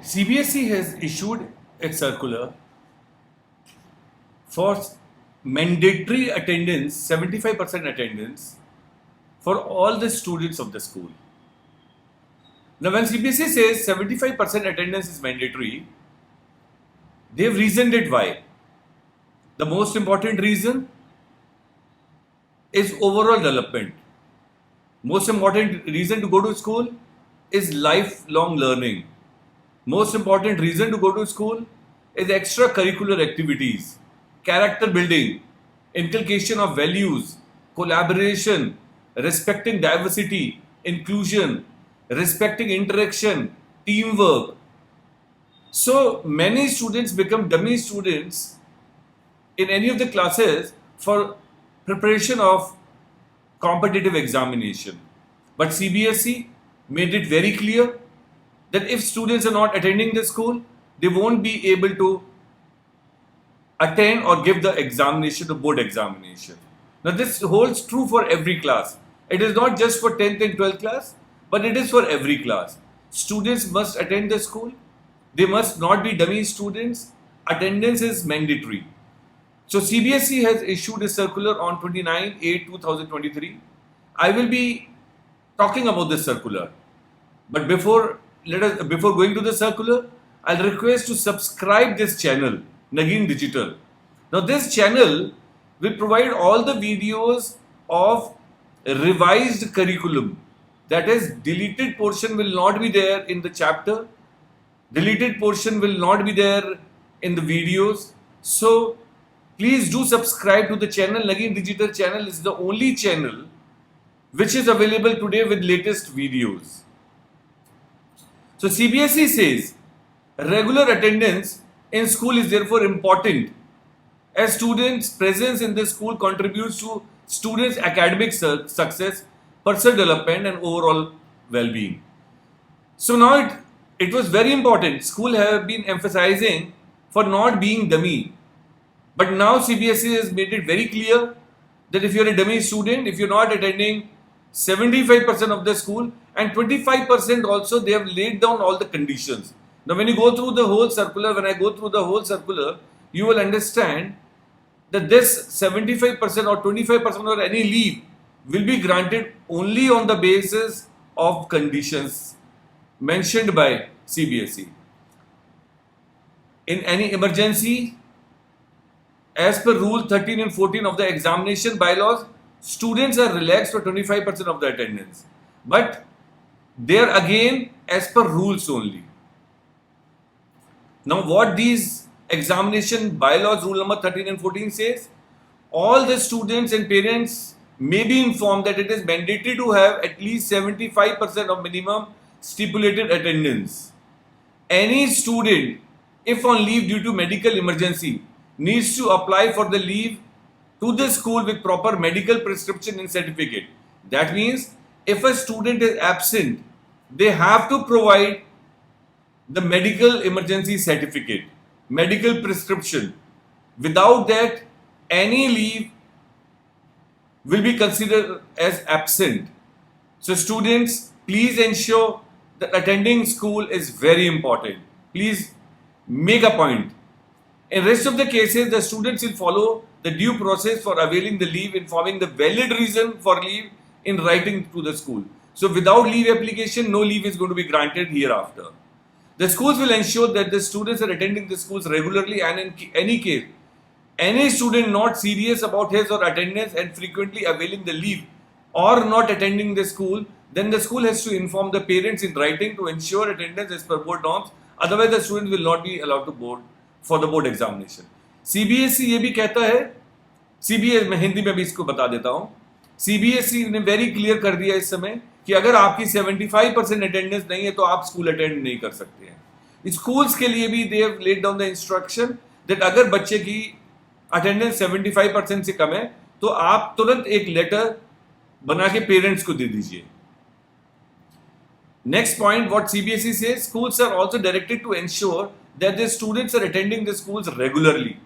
CBSE has issued a circular for mandatory attendance, 75% attendance for all the students of the school. Now, when CBSE says 75% attendance is mandatory, they've reasoned it why. The most important reason is overall development. Most important reason to go to school is lifelong learning. Most important reason to go to school is extracurricular activities, character building, inculcation of values, collaboration, respecting diversity, inclusion, respecting interaction, teamwork. So many students become dummy students in any of the classes for preparation of competitive examination. But CBSE made it very clear that if students are not attending the school, they won't be able to attend or give the examination, the board examination. Now this holds true for every class. It is not just for 10th and 12th class, but it is for every class. Students must attend the school. They must not be dummy students. Attendance is mandatory. So CBSE has issued a circular on 29/8/2023. I will be talking about this circular. But before going to the circular, I'll request to subscribe this channel, Nagin Digital. Now this channel will provide all the videos of revised curriculum. That is, deleted portion will not be there in the chapter. Deleted portion will not be there in the videos. So please do subscribe to the channel. Nagin Digital channel is the only channel which is available today with latest videos. So CBSE says regular attendance in school is therefore important as students' presence in the school contributes to students' academic success, personal development and overall well-being. So now it was very important. School have been emphasizing for not being dummy. But now CBSE has made it very clear that if you're a dummy student, if you're not attending 75% of the school and 25% also, they have laid down all the conditions. Now when you go through the whole circular, when I go through the whole circular, you will understand that this 75% or 25% or any leave will be granted only on the basis of conditions mentioned by CBSE. In any emergency, as per rule 13 and 14 of the examination bylaws, students are relaxed for 25% of the attendance. But they are again as per rules only. Now what these examination bylaws rule number 13 and 14 says, all the students and parents may be informed that it is mandatory to have at least 75% of minimum stipulated attendance. Any student, if on leave due to medical emergency, needs to apply for the leave to the school with proper medical prescription and certificate. That means if a student is absent, they have to provide the medical emergency certificate, medical prescription. Without that, any leave will be considered as absent. So students, please ensure that attending school is very important. Please make a point. In rest of the cases, the students will follow the due process for availing the leave, informing the valid reason for leave in writing to the school. So without leave application, no leave is going to be granted hereafter. The schools will ensure that the students are attending the schools regularly, and in any case, any student not serious about his or attendance and frequently availing the leave or not attending the school, then the school has to inform the parents in writing to ensure attendance as per board norms. Otherwise, the students will not be allowed to board for the board examination. CBSE ये भी कहता है, CBSE मैं हिंदी में भी इसको बता देता हूँ, CBSE ने वेरी क्लियर कर दिया इस समय कि अगर आपकी 75% अटेंडेंस नहीं है तो आप स्कूल अटेंड नहीं कर सकते हैं. स्कूल्स के लिए भी they have laid down the instruction that अगर बच्चे की अटेंडेंस 75% से कम है तो आप तुरंत एक लेटर बना के पेरेंट्स को दे दीजिए. Next point, what CBSE says, schools are also directed to ensure that the students are attending the schools regularly.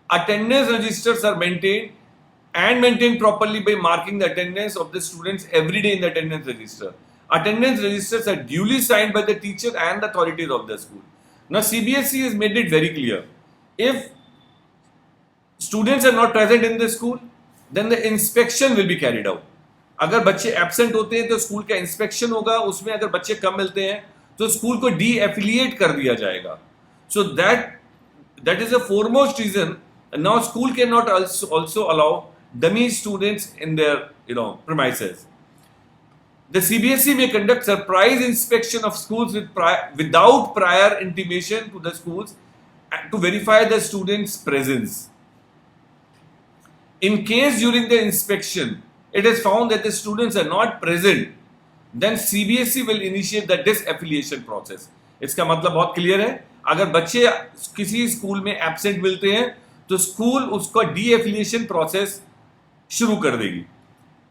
Attendance registers are maintained properly by marking the attendance of the students every day in the attendance register. Attendance registers are duly signed by the teacher and the authorities of the school. Now CBSE has made it very clear. If students are not present in the school, then the inspection will be carried out. अगर बच्चे absent होते हैं तो school का inspection होगा, उसमें अगर बच्चे कम मिलते हैं तो स्कूल को डी एफिलिएट कर दिया जाएगा. So that is a foremost reason. And now school cannot also allow dummy students in their premises. The CBSE may conduct surprise inspection of schools without prior intimation to the schools to verify the students' presence. In case during the inspection it is found that the students are not present, then CBSE will initiate the disaffiliation process. इसका मतलब बहुत clear है. अगर बच्चे किसी school में absent मिलते हैं तो स्कूल उसका डी एफिलिएशन प्रोसेस शुरू कर देगी.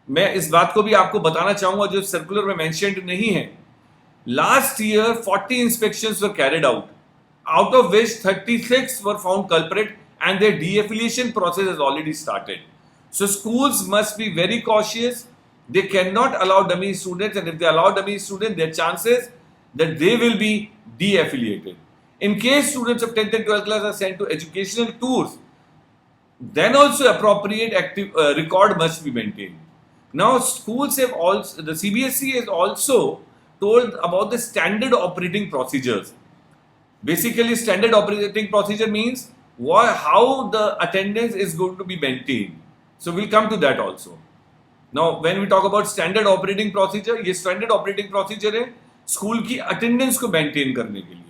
मैं इस बात को भी आपको बताना चाहूंगा जो सर्कुलर में मेंशन्ड नहीं है. Last year 40 inspections were carried out, out of which 36 were found culprit and their de-affiliation process has already started. So schools must be very cautious. They cannot allow dummy students, and if they allow dummy students, there are chances that they will be de-affiliated. In case students of 10th and 12th class are sent to educational tours, then also appropriate record must be maintained. Now schools have also, the CBSE has also told about the standard operating procedures. Basically, standard operating procedure means how the attendance is going to be maintained. So we'll come to that also. Now, when we talk about standard operating procedure, ये standard operating procedure है school की attendance को maintain करने के लिए.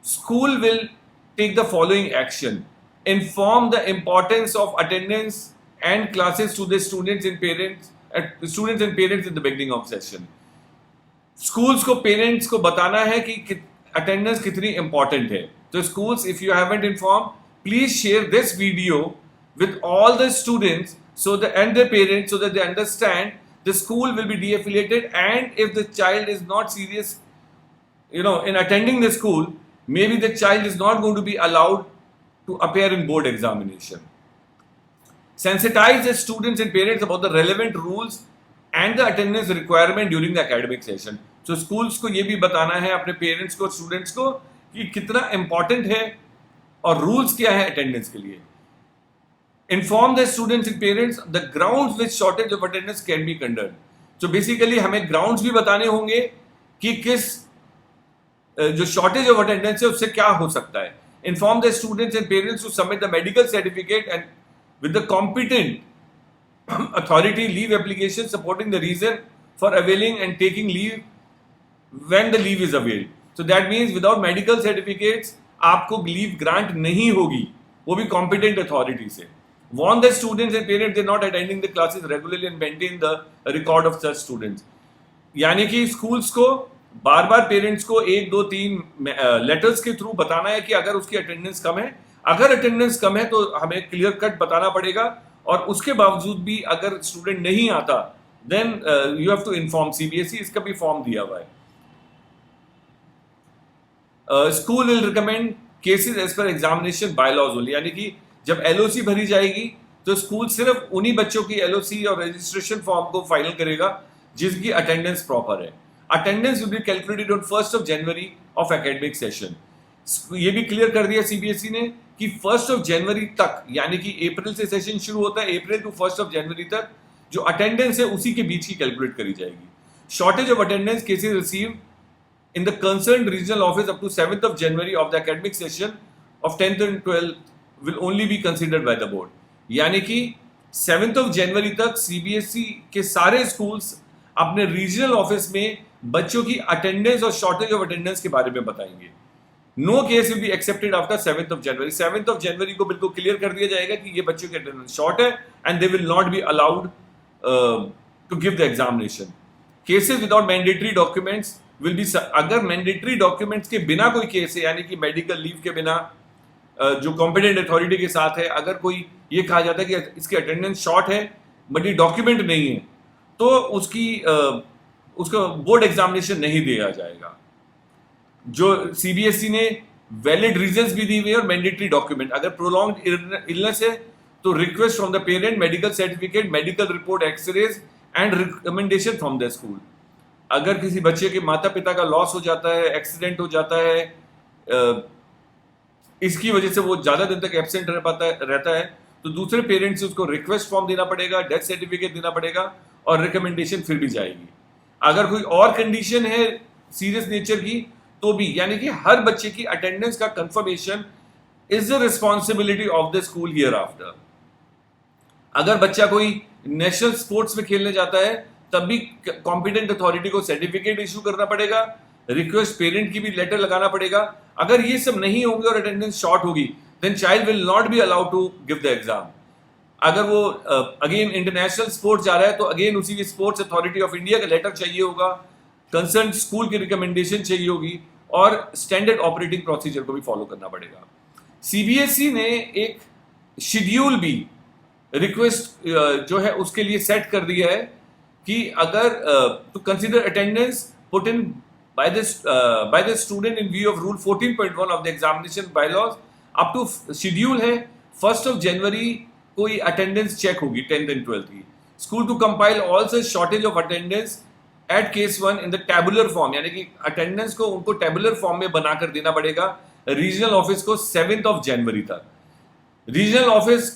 School will take the following action: inform the importance of attendance and classes to the students and parents in the beginning of session. Schools को parents को बताना है कि attendance कितनी important है. So schools, if you haven't informed, please share this video with all the students and their parents so that they understand the school will be de-affiliated, and if the child is not serious in attending the school, maybe the child is not going to be allowed to appear in board examination. Sensitize the students and parents about the relevant rules and the attendance requirement during the academic session. So schools को ये भी बताना है अपने parents को, students को कि कितना important है और rules क्या है attendance के लिए. Inform the students and parents the grounds which shortage of attendance can be considered. So basically हमें grounds भी बताने होंगे कि किस जो shortage of attendance है उससे क्या हो सकता है. Inform the students and parents to submit the medical certificate and with the competent authority leave application supporting the reason for availing and taking leave when the leave is availed. So that means without medical certificates आपको leave grant नहीं होगी, वो भी competent authority से. Warn the students and parents they're not attending the classes regularly and maintain the record of such students. यानी कि schools को बार बार parents को 1, 2, 3 लेटर्स के थ्रू बताना है कि अगर उसकी अटेंडेंस कम है, अगर अटेंडेंस कम है तो हमें क्लियर कट बताना पड़ेगा, और उसके बावजूद भी अगर स्टूडेंट नहीं आता then you have to inform CBSE. इसका भी फॉर्म दिया हुआ है. School will recommend cases as per examination bylaws only, यानी कि जब एलओसी भरी जाएगी तो स्कूल सिर्फ उन्हीं बच्चों की एलओसी और रजिस्ट्रेशन फॉर्म को फाइनल करेगा जिसकी अटेंडेंस प्रॉपर है. Attendance will be calculated on 1st of January of academic session. ये भी क्लियर कर दिया सीबीएसई ने कि 1st of January तक, यानी कि अप्रैल से सेशन शुरू होता है, अप्रैल टू 1st of January तक जो अटेंडेंस है उसी के बीच की कैलकुलेट करी जाएगी. Shortage of attendance cases receive in the concerned regional office up to 7th of January of the academic session of 10th and 12th will only be considered by the board. यानी कि 7th of January तक CBSE के सारे schools अपने regional office में बच्चों की attendance और शॉर्टेज ऑफ अटेंडेंस के बारे में बताएंगे. No case will be accepted after 7th of January. 7th of January को बिल्कुल क्लियर कर दिया जाएगा कि ये बच्चों की अटेंडेंस शॉर्ट है and they will not be allowed to give the examination. Cases without mandatory documents will be, अगर मैंडेटरी डॉक्यूमेंट्स के बिना कोई केस है, यानी कि मेडिकल लीव के बिना जो कॉम्पिटेंट अथॉरिटी के साथ है, अगर कोई ये कहा जाता है कि इसकी अटेंडेंस शॉर्ट है बट ये डॉक्यूमेंट नहीं है, तो उसका बोर्ड एग्जामिनेशन नहीं दिया जाएगा. जो सीबीएसई ने वैलिड रीजंस भी दी हुए हैं और मैंडेटरी डॉक्यूमेंट, अगर प्रोलॉन्ग्ड इलनेस है तो request from the parent, medical certificate, medical report, X rays and recommendation from the school. अगर किसी बच्चे के माता पिता का लॉस हो जाता है, एक्सीडेंट हो जाता है, इसकी वजह से वो ज़्यादा दिन तक एब्सेंट रहता है, तो दूसरे पेरेंट्स से उसको रिक्वेस्ट फॉर्म देना पड़ेगा, डेथ सर्टिफिकेट देना पड़ेगा और रिकमेंडेशन फिर भी जाएगी। अगर कोई और कंडीशन है सीरियस नेचर की तो भी, यानी कि हर बच्चे की अटेंडेंस का confirmation is the responsibility of the school here after. अगर बच्चा कोई नेशनल स्पोर्ट्स में खेलने जाता है तब भी कॉम्पिटेंट अथॉरिटी को सर्टिफिकेट इशू करना पड़ेगा, रिक्वेस्ट पेरेंट की भी लेटर लगाना पड़ेगा। अगर ये सब नहीं होंगे और अटेंडेंस शॉर्ट होगी, then child will not be allowed to give the exam. अगर वो अगेन इंटरनेशनल स्पोर्ट्स जा रहा है तो अगेन उसी स्पोर्ट्स अथॉरिटी ऑफ इंडिया का लेटर चाहिए होगा, कंसर्न स्कूल की रिकमेंडेशन चाहिए होगी और स्टैंडर्ड ऑपरेटिंग प्रोसीजर को भी फॉलो करना पड़ेगा। सीबीएसई ने एक शेड्यूल भी रिक्वेस्ट जो है उसके लिए सेट कर दिया है कि अगर to consider attendance put in by the student in view of rule 14.1 of the examination bylaws, up to schedule है 1st of January कोई अटेंडेंस चेक होगी 10th and 12th की। School to compile all such shortage of attendance at case 1 in the tabular form, यानी कि attendance को उनको tabular form में बनाकर देना पड़ेगा रीजनल ऑफिस को 7th of January तक। रीजनल ऑफिस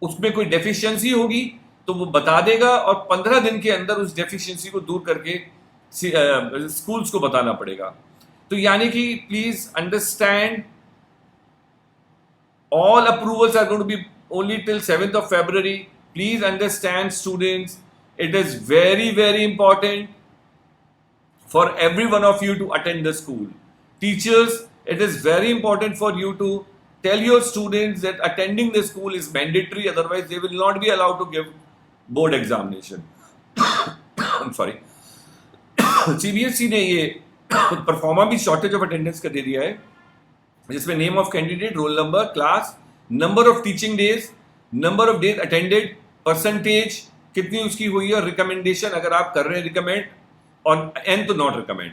उसमें कोई डेफिशिएंसी होगी तो वो बता देगा और 15 दिन के अंदर उस डेफिशिएंसी को दूर करके स्कूल्स को बताना पड़ेगा। तो यानी कि please understand, all approvals are going to be only till 7th of February. Please understand, students, it is very, very important for every one of you to attend the school. Teachers, it is very important for you to tell your students that attending the school is mandatory, otherwise they will not be allowed to give board examination. I'm sorry. CBSE ने ये pro forma भी shortage of attendance का दे दिया है, जिसमें name of candidate, roll number, class, number of teaching days, number of days attended, percentage कितनी उसकी हुई है और रिकमेंडेशन अगर आप कर रहे हैं रिकमेंड और एन तो नॉट रिकमेंड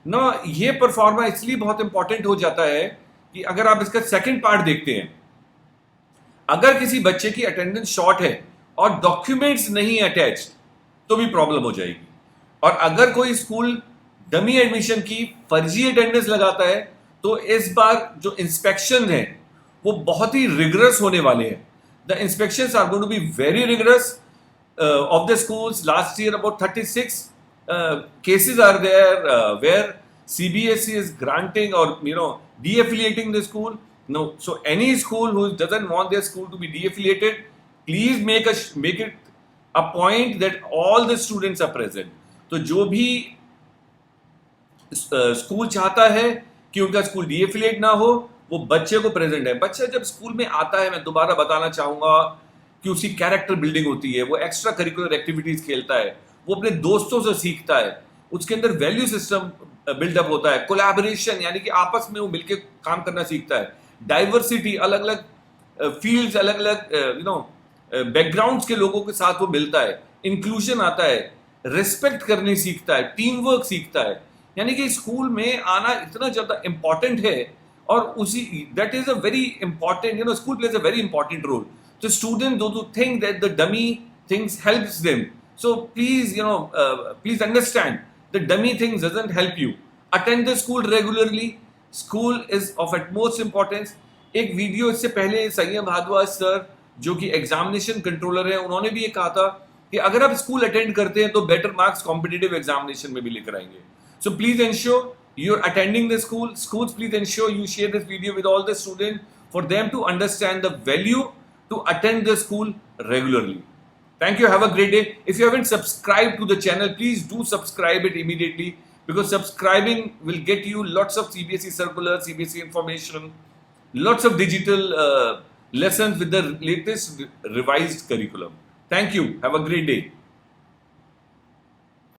ना। ये परफॉर्मा इसलिए बहुत इंपॉर्टेंट हो जाता है कि अगर आप इसका सेकंड पार्ट देखते हैं, अगर किसी बच्चे की अटेंडेंस शॉर्ट है और डॉक्यूमेंट्स नहीं अटैच तो भी प्रॉब्लम हो जाएगी। और अगर कोई स्कूल डमी एडमिशन की फर्जी अटेंडेंस लगाता है तो इस बार जो इंस्पेक्शन है वो बहुत ही रिगरस होने वाले हैं। The inspections are going to be very rigorous of the schools. Last year about 36 cases are there where CBSE is granting or de-affiliating the school. No, so any school who doesn't want their school to be de-affiliated, please make it a point that all the students are present. तो जो भी school चाहता है कि उनका school डीएफिलिएट ना हो, वो बच्चे को प्रेजेंट है। बच्चा जब स्कूल में आता है, मैं दोबारा बताना चाहूंगा कि उसकी कैरेक्टर बिल्डिंग होती है, वो एक्स्ट्रा करिकुलर एक्टिविटीज खेलता है, वो अपने दोस्तों से सीखता है, उसके अंदर वैल्यू सिस्टम बिल्डअप होता है, कोलैबोरेशन यानी कि आपस में वो मिलकर काम करना सीखता है, डाइवर्सिटी, अलग अलग फील्ड्स, अलग अलग बैकग्राउंड्स के लोगों के साथ वो मिलता है, इंक्लूजन आता है, रिस्पेक्ट करने सीखता है, टीम वर्क सीखता है। यानी कि स्कूल में आना इतना ज्यादा इंपॉर्टेंट है और उसी that is a very important, school plays a very important role. तो student do think that the dummy things helps them, so please please understand the dummy things doesn't help you. Attend the school regularly, school is of utmost importance. एक video इससे पहले संयम Bhardwaj sir जो कि examination controller है, उन्होंने भी ये कहा था कि अगर आप स्कूल अटेंड करते हैं तो बेटर मार्क्स कॉम्पिटिटिव एग्जामिनेशन में भी लेकर आएंगे। So please ensure you're attending the school. Schools, please ensure you share this video with all the students for them to understand the value to attend the school regularly. Thank you. Have a great day. If you haven't subscribed to the channel, please do subscribe it immediately, because subscribing will get you lots of CBSE circulars, CBSE information, lots of digital lessons with the latest revised curriculum. Thank you. Have a great day.